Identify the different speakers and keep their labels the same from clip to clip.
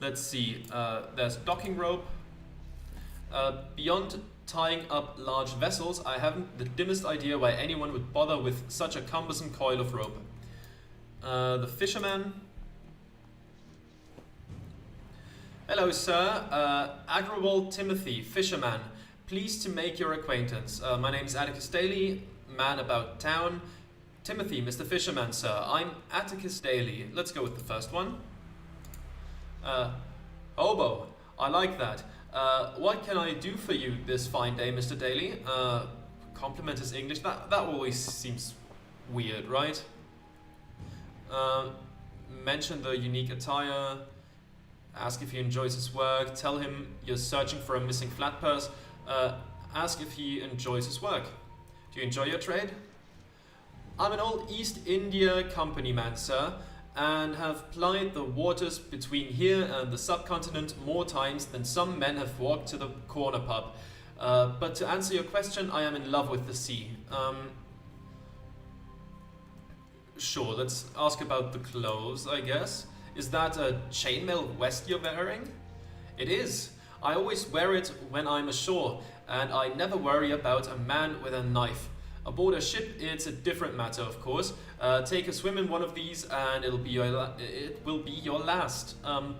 Speaker 1: Let's see. There's docking rope. Beyond tying up large vessels, I haven't the dimmest idea why anyone would bother with such a cumbersome coil of rope. The fisherman. Hello, sir. Agrawal Timothy, fisherman. Pleased to make your acquaintance. My name is Atticus Daly, man about town. Timothy, Mr. Fisherman, sir. I'm Atticus Daly. Let's go with the first one. Hobo. I like that. What can I do for you this fine day, Mr. Daly? Compliment his English. That always seems weird, right? Mention the unique attire. Ask if he enjoys his work. Tell him you're searching for a missing flat purse. Ask if he enjoys his work. Do you enjoy your trade? I'm an old East India Company man, sir, and have plied the waters between here and the subcontinent more times than some men have walked to the corner pub. But to answer your question, I am in love with the sea. Sure, let's ask about the clothes, I guess. Is that a chainmail vest you're wearing? It is. I always wear it when I'm ashore, and I never worry about a man with a knife. Aboard a ship, it's a different matter, of course. Take a swim in one of these, and it will be your last.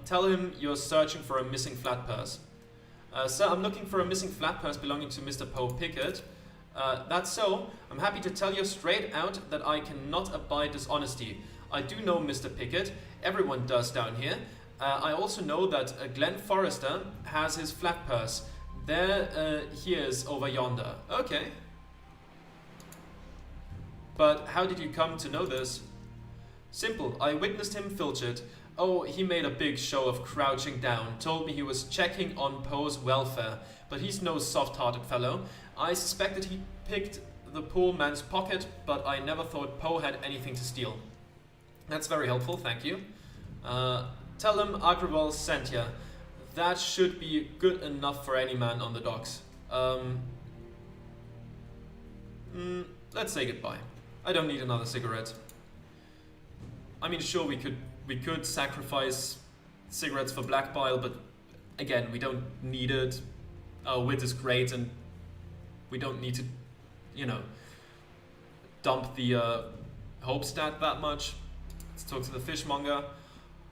Speaker 1: Tell him you're searching for a missing flat purse. Sir, I'm looking for a missing flat purse belonging to Mr. Poe Pickett. That's so. I'm happy to tell you straight out that I cannot abide dishonesty. I do know Mr. Pickett. Everyone does down here. I also know that Glenn Forrester has his flat purse. There he is over yonder. Okay. But how did you come to know this? Simple. I witnessed him filch it. Oh, he made a big show of crouching down. Told me he was checking on Poe's welfare. But he's no soft-hearted fellow. I suspected he picked the poor man's pocket, but I never thought Poe had anything to steal. That's very helpful, thank you. Tell him Agrawal sent ya. That should be good enough for any man on the docks. Let's say goodbye. I don't need another cigarette. I mean, sure, we could sacrifice cigarettes for black bile, but again, we don't need it. Our wit is great, and we don't need to, you know, dump the hope stat that much. Let's talk to the fishmonger.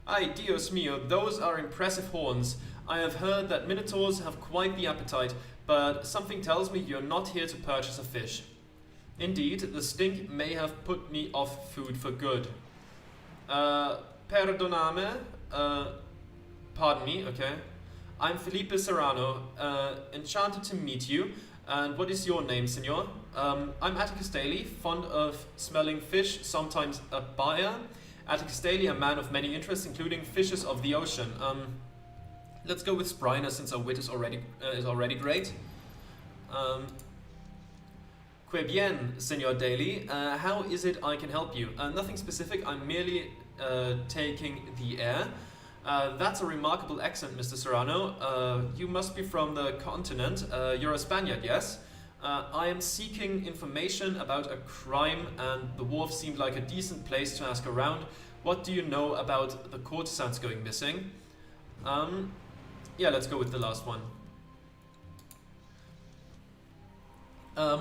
Speaker 1: Ay, Dios mio, those are impressive horns. I have heard that Minotaurs have quite the appetite, but something tells me you're not here to purchase a fish. Indeed, the stink may have put me off food for good. Perdoname, pardon me, okay. I'm Felipe Serrano, enchanted to meet you. And what is your name, senor? I'm Atticus Daly, fond of smelling fish, sometimes a buyer. Atticus Daly, a man of many interests, including fishes of the ocean. Let's go with Spriner, since our wit is already great. Que bien, Senor Daly. How is it I can help you? Nothing specific, I'm merely taking the air. That's a remarkable accent, Mr. Serrano. You must be from the continent. You're a Spaniard, yes? I am seeking information about a crime, and the wharf seemed like a decent place to ask around. What do you know about the courtesans going missing? Yeah, let's go with the last one.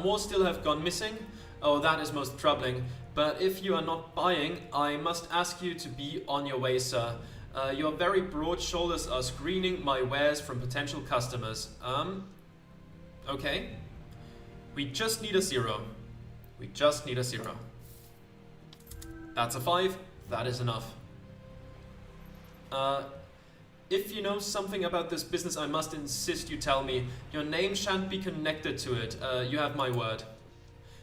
Speaker 1: More still have gone missing? Oh, that is most troubling. But if you are not buying, I must ask you to be on your way, sir. Your very broad shoulders are screening my wares from potential customers. Okay. We just need a 0. We just need a 0. That's a 5. That is enough. If you know something about this business, I must insist you tell me. Your name shan't be connected to it. You have my word.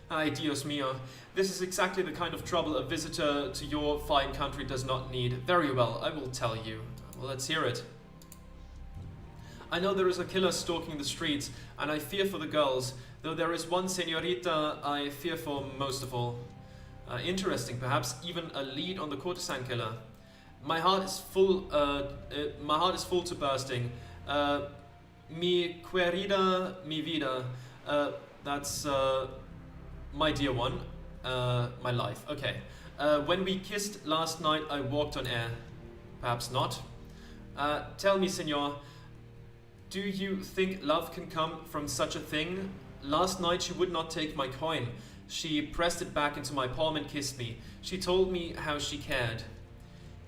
Speaker 1: Ay, Dios mio. This is exactly the kind of trouble a visitor to your fine country does not need. Very well, I will tell you. Well, let's hear it. I know there is a killer stalking the streets, and I fear for the girls. Though there is one señorita I fear for most of all. Interesting, perhaps even a lead on the courtesan killer. My heart is full to bursting. Mi querida, mi vida. That's my dear one. My life. Okay. When we kissed last night, I walked on air. Perhaps not. Tell me, senor, do you think love can come from such a thing? Last night she would not take my coin. She pressed it back into my palm and kissed me. She told me how she cared.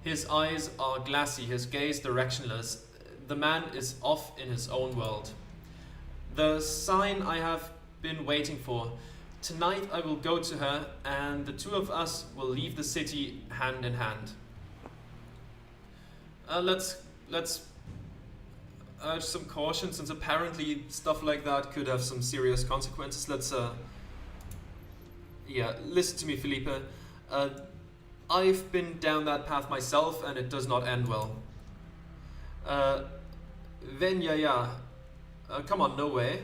Speaker 1: His eyes are glassy, his gaze directionless. The man is off in his own world. The sign I have been waiting for. Tonight I will go to her, and the two of us will leave the city hand in hand. Let's urge some caution, since apparently stuff like that could have some serious consequences. Listen to me, Felipe. I've been down that path myself, and it does not end well. Come on, no way.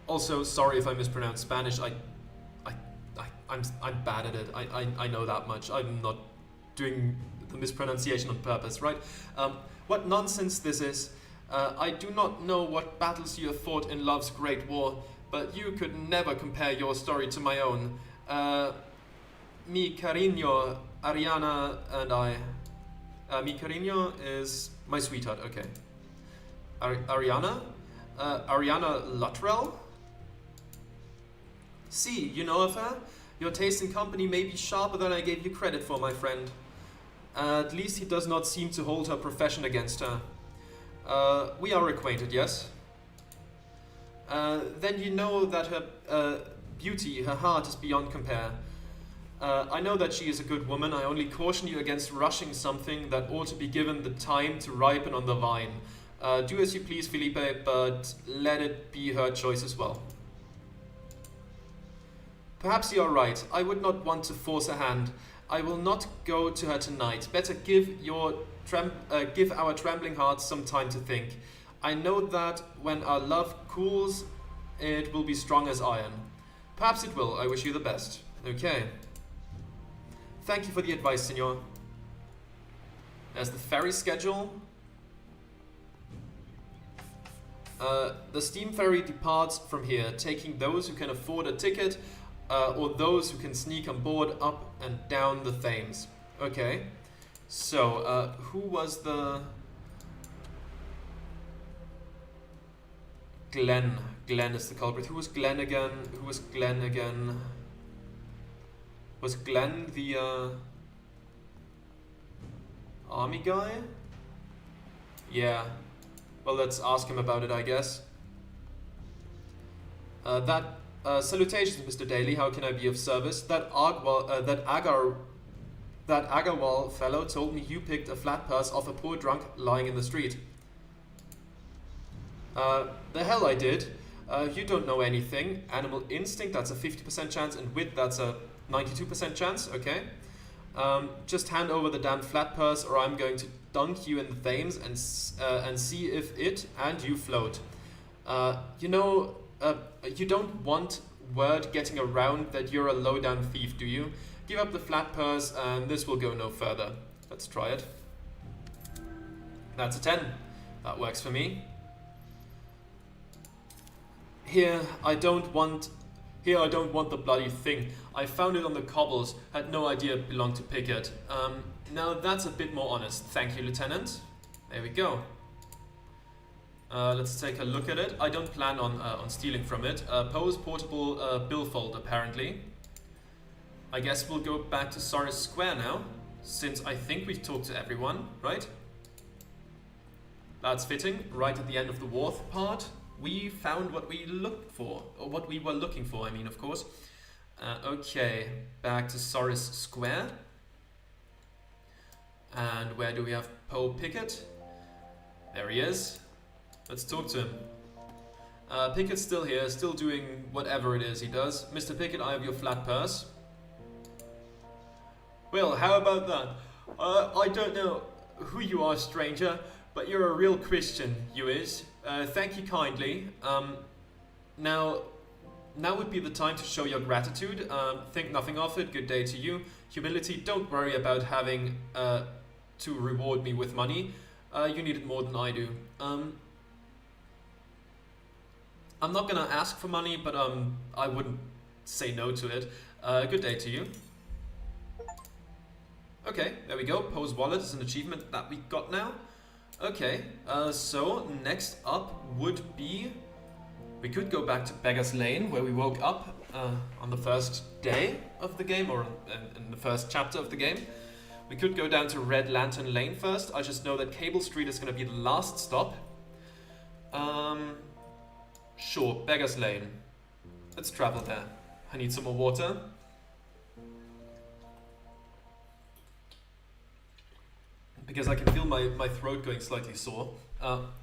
Speaker 1: Also, sorry if I mispronounce Spanish. I'm bad at it. I know that much. I'm not doing the mispronunciation on purpose, right? What nonsense this is. I do not know what battles you have fought in love's great war, but you could never compare your story to my own. Mi cariño, Ariana and I. Mi cariño is my sweetheart, okay. Ariana? Ariana Luttrell? See, you know of her? Your taste in company may be sharper than I gave you credit for, my friend. At least he does not seem to hold her profession against her. We are acquainted, yes? Then you know that her beauty, her heart is beyond compare. I know that she is a good woman. I only caution you against rushing something that ought to be given the time to ripen on the vine. Do as you please, Felipe, but let it be her choice as well. Perhaps you are right. I would not want to force her hand. I will not go to her tonight. Better give our trembling hearts some time to think. I know that when our love cools, it will be strong as iron. Perhaps it will. I wish you the best. Okay. Thank you for the advice, senor. There's the ferry schedule. The steam ferry departs from here, taking those who can afford a ticket or those who can sneak on board up and down the Thames. Okay. So, who was the... Glenn. Glenn is the culprit. Who was Glenn again? Was Glenn the army guy? Yeah. Well, let's ask him about it, I guess. Salutations, Mr. Daly. How can I be of service? That Agarwal fellow told me you picked a flat purse off a poor drunk lying in the street. The hell I did. You don't know anything. Animal instinct, that's a 50% chance, and wit, that's a 92% chance, okay? Just hand over the damn flat purse, or I'm going to dunk you in the Thames and see if it and you float. You don't want word getting around that you're a low-down thief, do you? Give up the flat purse and this will go no further. Let's try it. That's a 10. That works for me. Here I don't want the bloody thing. I found it on the cobbles, had no idea it belonged to Pickett. Now that's a bit more honest. Thank you, Lieutenant. There we go. Let's take a look at it. I don't plan on stealing from it. Poe's portable billfold, apparently. I guess we'll go back to Soris Square now, since I think we've talked to everyone, right? That's fitting. Right at the end of the wharf part, we found what we looked for, or what we were looking for, I mean, of course. Okay, back to Soris Square. And where do we have Poe Pickett? There he is. Let's talk to him. Pickett's still here, still doing whatever it is he does. Mr. Pickett, I have your flat purse. Well, how about that? I don't know who you are, stranger, but you're a real Christian, you is. Thank you kindly. Now would be the time to show your gratitude. Think nothing of it. Good day to you. Humility. Don't worry about having to reward me with money. You need it more than I do. I'm not gonna ask for money, but I wouldn't say no to it. Good day to you. Okay, there we go. Poe's wallet is an achievement that we got now. Okay, so next up would be... We could go back to Beggar's Lane, where we woke up on the first day of the game, or in the first chapter of the game. We could go down to Red Lantern Lane first. I just know that Cable Street is going to be the last stop. Sure, Beggar's Lane. Let's travel there. I need some more water. Because I can feel my throat going slightly sore.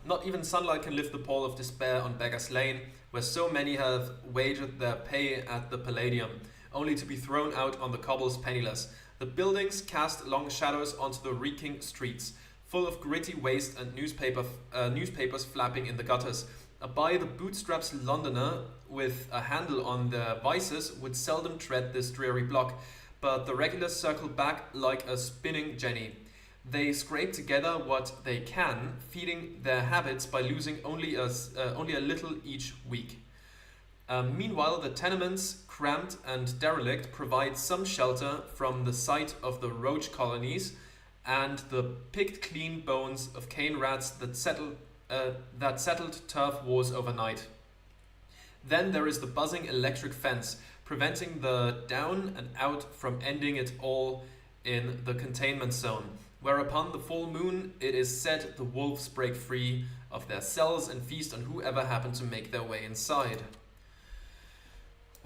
Speaker 1: Not even sunlight can lift the pall of despair on Beggar's Lane, where so many have wagered their pay at the Palladium, only to be thrown out on the cobbles penniless. The buildings cast long shadows onto the reeking streets, full of gritty waste and newspapers flapping in the gutters. A by-the-bootstraps Londoner with a handle on their vices would seldom tread this dreary block, but the regulars circle back like a spinning jenny. They scrape together what they can, feeding their habits by losing only a little each week. Meanwhile, the tenements, cramped and derelict, provide some shelter from the sight of the roach colonies and the picked clean bones of cane rats that settled turf wars overnight. Then there is the buzzing electric fence, preventing the down and out from ending it all in the containment zone, where upon the full moon it is said the wolves break free of their cells and feast on whoever happen to make their way inside.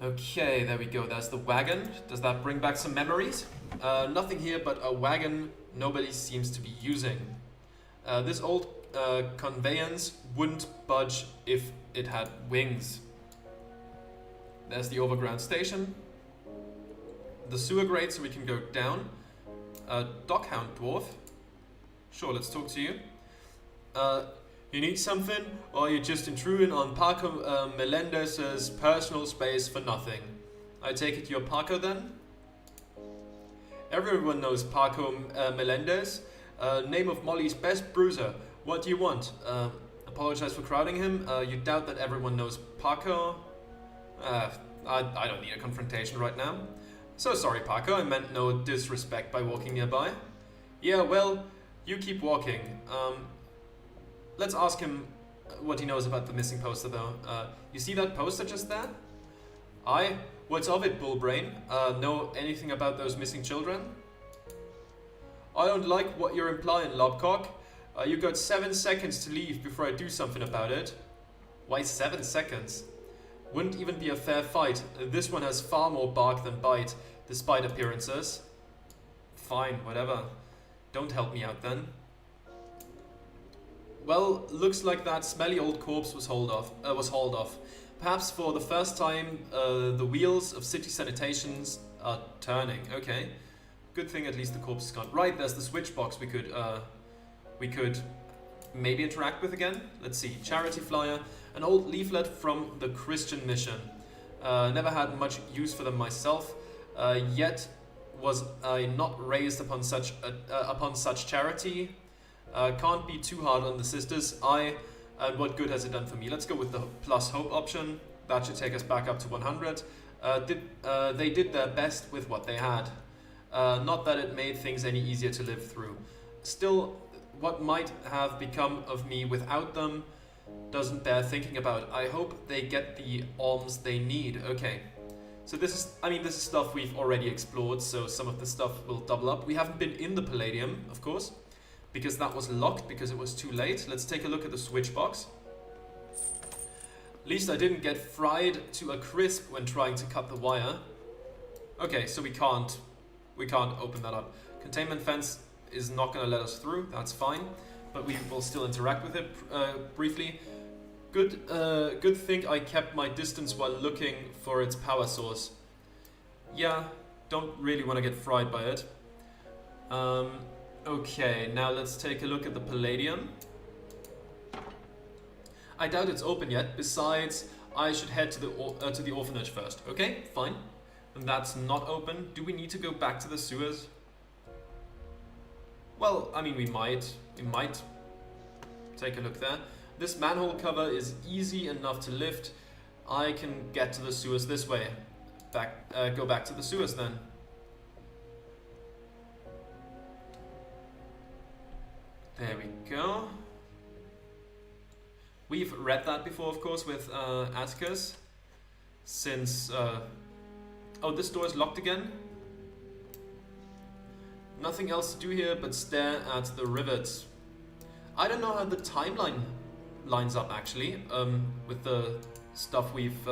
Speaker 1: Okay, there we go. There's the wagon. Does that bring back some memories? Nothing here but a wagon nobody seems to be using. This old conveyance wouldn't budge if it had wings. There's the overground station. The sewer grate so we can go down. Dockhound dwarf. Sure, let's talk to you. You need something, or you're just intruding on Paco Melendez's personal space for nothing? I take it you're Paco then? Everyone knows Paco Melendez, name of Molly's best bruiser. What do you want? Apologize for crowding him. You doubt that everyone knows Paco? I don't need a confrontation right now. So sorry, Paco, I meant no disrespect by walking nearby. Yeah, well, you keep walking. Let's ask him what he knows about the missing poster, though. You see that poster just there? Aye. What's of it, Bullbrain? Know anything about those missing children? I don't like what you're implying, Lobcock. You got 7 seconds to leave before I do something about it. Why 7 seconds? Wouldn't even be a fair fight. This one has far more bark than bite, despite appearances. Fine, whatever. Don't help me out then. Well, looks like that smelly old corpse was hauled off. Perhaps for the first time, the wheels of city sanitations are turning. Okay, good thing at least the corpse is gone. Right, there's the switch box we could maybe interact with again. Let's see, charity flyer, an old leaflet from the Christian mission. Never had much use for them myself, yet was I not raised upon such charity. Can't be too hard on the sisters. And what good has it done for me? Let's go with the plus hope option. That should take us back up to 100. They did their best with what they had. Not that it made things any easier to live through. Still, what might have become of me without them doesn't bear thinking about. I hope they get the alms they need. Okay. So this is stuff we've already explored, so some of the stuff will double up. We haven't been in the Palladium, of course, because that was locked because it was too late. Let's take a look at the switch box. At least I didn't get fried to a crisp when trying to cut the wire. Okay, so we can't open that up. Containment fence is not going to let us through. That's fine, but we will still interact with it briefly. Good thing I kept my distance while looking for its power source. Yeah, don't really want to get fried by it. Okay, now let's take a look at the Palladium. I doubt it's open yet. Besides, I should head to the orphanage first. Okay, fine. And that's not open. Do we need to go back to the sewers? Well, I mean, we might take a look there. This manhole cover is easy enough to lift. I can get to the sewers this way. Go back to the sewers then. There we go. We've read that before, of course, with Atticus. Since... oh, this door is locked again. Nothing else to do here but stare at the rivets. I don't know how the timeline lines up, actually, with the stuff we've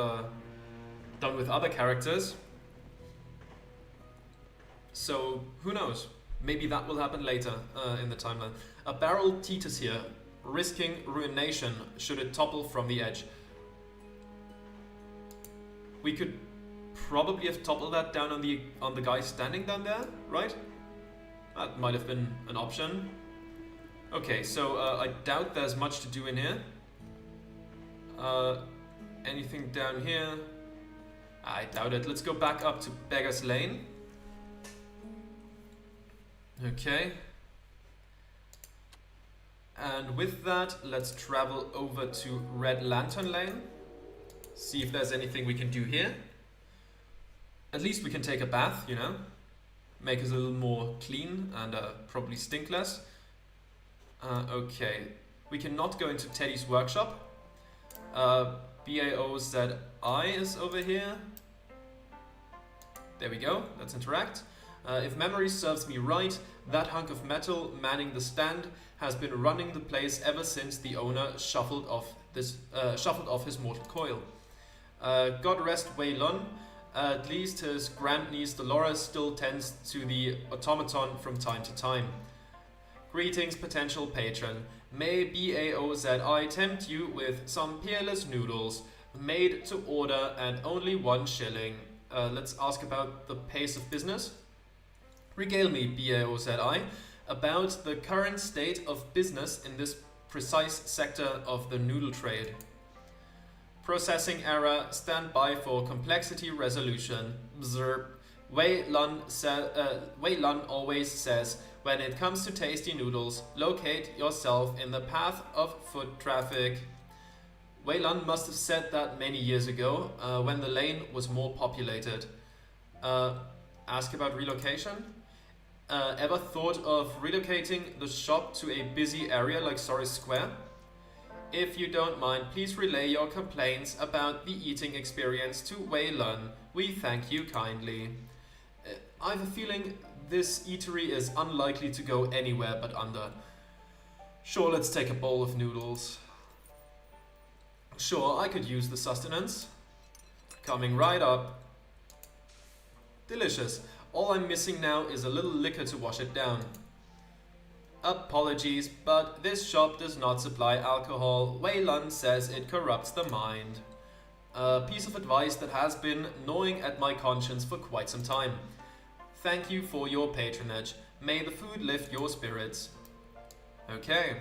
Speaker 1: done with other characters. So, who knows? Maybe that will happen later in the timeline. A barrel teeters here, risking ruination should it topple from the edge. We could probably have toppled that down on the guy standing down there, right? That might have been an option. Okay, so I doubt there's much to do in here. Anything down here? I doubt it. Let's go back up to Beggar's Lane. Okay. And with that, let's travel over to Red Lantern Lane. See if there's anything we can do here. At least we can take a bath, you know. Make us a little more clean and probably stink less. Okay. We cannot go into Teddy's workshop. BAOZI is over here. There we go. Let's interact. If memory serves me right, that hunk of metal manning the stand has been running the place ever since the owner shuffled off his mortal coil. God rest Wei Lun. At least his grandniece Dolores still tends to the automaton from time to time. Greetings, potential patron. May BAOZI tempt you with some peerless noodles, made to order and only 1 shilling. Let's ask about the pace of business. Regale me, BAOZI, about the current state of business in this precise sector of the noodle trade. Processing error, stand by for complexity resolution. Bzr. Wei Lun always says, when it comes to tasty noodles, locate yourself in the path of foot traffic. Wei Lun must have said that many years ago, when the lane was more populated. Ask about relocation? Ever thought of relocating the shop to a busy area like Sorry Square? If you don't mind, please relay your complaints about the eating experience to Wei Lun. We thank you kindly. I have a feeling this eatery is unlikely to go anywhere but under. Sure, let's take a bowl of noodles. Sure, I could use the sustenance. Coming right up. Delicious. All I'm missing now is a little liquor to wash it down. Apologies, but this shop does not supply alcohol. Wei Lun says it corrupts the mind. A piece of advice that has been gnawing at my conscience for quite some time. Thank you for your patronage. May the food lift your spirits. Okay.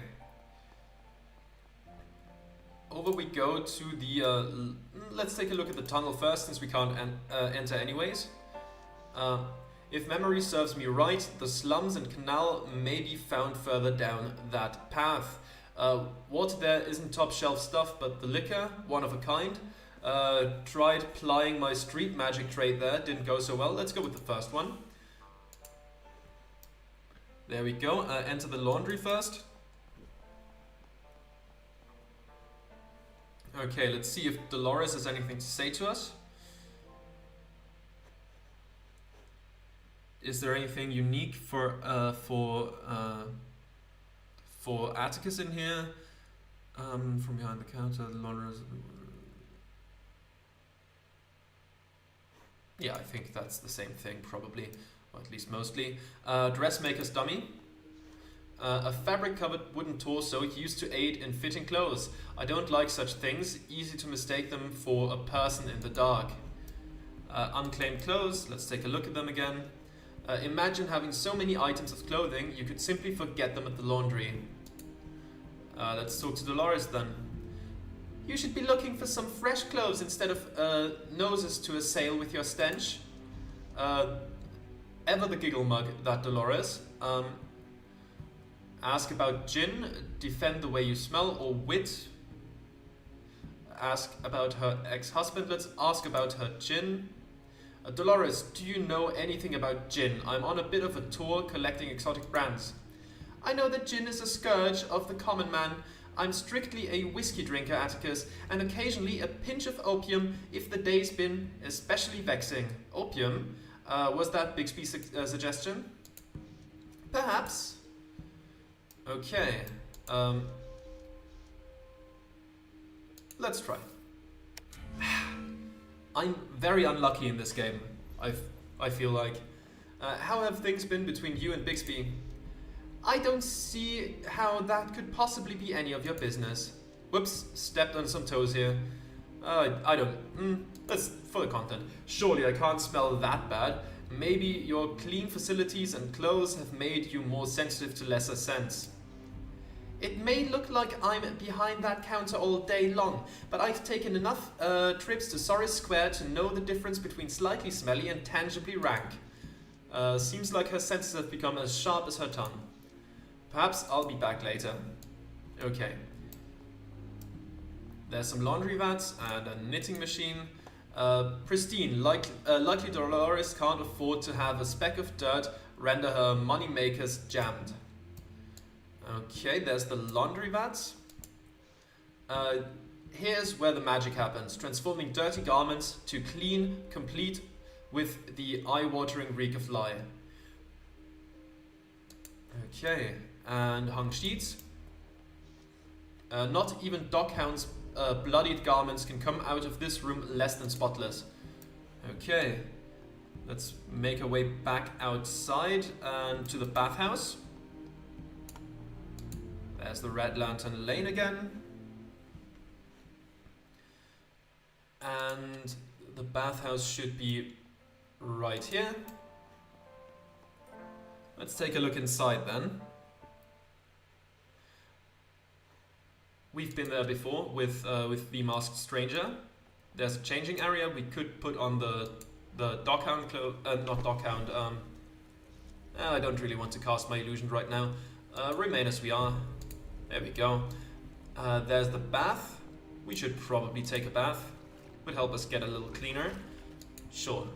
Speaker 1: Over we go to the... let's take a look at the tunnel first, since we can't enter anyways. If memory serves me right, the slums and canal may be found further down that path. Water there isn't top shelf stuff, but the liquor, one of a kind. Tried plying my street magic trade there, didn't go so well. Let's go with the first one. There we go. Enter the laundry first. Okay, let's see if Dolores has anything to say to us. Is there anything unique for Atticus in here? From behind the counter, the laundress. Yeah, I think that's the same thing, probably, or at least mostly. Dressmaker's dummy. A fabric-covered wooden torso used to aid in fitting clothes. I don't like such things. Easy to mistake them for a person in the dark. Unclaimed clothes. Let's take a look at them again. Imagine having so many items of clothing, you could simply forget them at the laundry. Let's talk to Dolores then. You should be looking for some fresh clothes instead of noses to assail with your stench. Ever the giggle mug, that Dolores. Ask about gin, defend the way you smell, or wit. Ask about her ex-husband. Let's ask about her gin. Dolores, do you know anything about gin? I'm on a bit of a tour collecting exotic brands. I know that gin is a scourge of the common man. I'm strictly a whiskey drinker, Atticus, and occasionally a pinch of opium if the day's been especially vexing. Opium? Was that Bixby's suggestion? Perhaps. Okay. Let's try. I'm very unlucky in this game, I feel like. How have things been between you and Bixby? I don't see how that could possibly be any of your business. Whoops, stepped on some toes here. I don't... that's for the content. Surely I can't smell that bad. Maybe your clean facilities and clothes have made you more sensitive to lesser scents. It may look like I'm behind that counter all day long, but I've taken enough trips to Sorry Square to know the difference between slightly smelly and tangibly rank. Seems like her senses have become as sharp as her tongue. Perhaps I'll be back later. Okay. There's some laundry vats and a knitting machine. Pristine. Likely Dolores can't afford to have a speck of dirt render her moneymakers jammed. Okay, there's the laundry vats. Here's where the magic happens, transforming dirty garments to clean, complete with the eye-watering reek of lye. Okay, and hung sheets. Not even Dockhound's bloodied garments can come out of this room less than spotless. Okay, let's make our way back outside and to the bathhouse. There's the Red Lantern Lane again. And the bathhouse should be right here. Let's take a look inside then. We've been there before with the Masked Stranger. There's a changing area. We could put on the Dockhound not Dockhound. I don't really want to cast my illusion right now. Remain as we are. There we go. There's the bath. We should probably take a bath. Would help us get a little cleaner. Sure.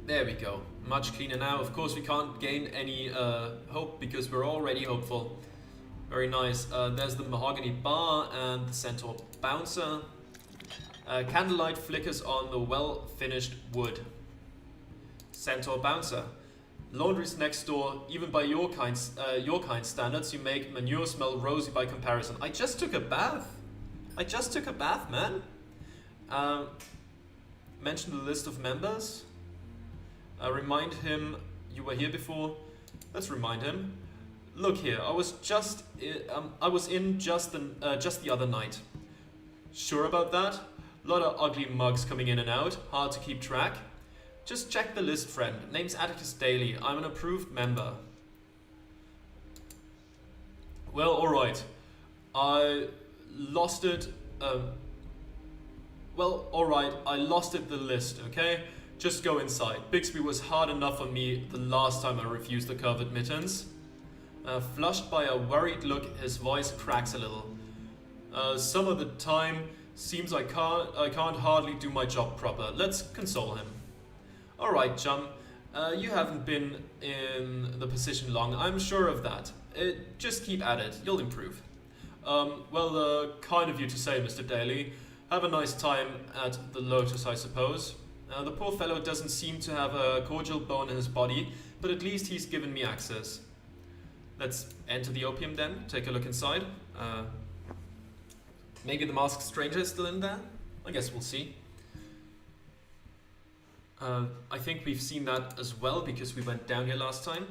Speaker 1: There we go. Much cleaner now. Of course, we can't gain any hope because we're already hopeful. Very nice. There's the mahogany bar and the Centaur bouncer. Candlelight flickers on the well-finished wood. Centaur bouncer. Laundry's next door. Even by your kind standards, you make manure smell rosy by comparison. I just took a bath. Man. Mention the list of members. Remind him you were here before. Let's remind him. Look here, I was in just the other night. Sure about that? Lot of ugly mugs coming in and out. Hard to keep track. Just check the list, friend. Name's Atticus Daly. I'm an approved member. Well, alright. I lost it. Well, alright. I lost it the list, okay? Just go inside. Bixby was hard enough on me the last time I refused the covered mittens. Flushed by a worried look, his voice cracks a little. Some of the time, seems I can't hardly do my job proper. Let's console him. Alright, chum. You haven't been in the position long, I'm sure of that. Just keep at it, you'll improve. Well, kind of you to say, Mr. Daly. Have a nice time at the Lotus, I suppose. The poor fellow doesn't seem to have a cordial bone in his body, but at least he's given me access. Let's enter the opium then, take a look inside. Maybe the Masked Stranger is still in there? I guess we'll see. I think we've seen that as well because we went down here last time.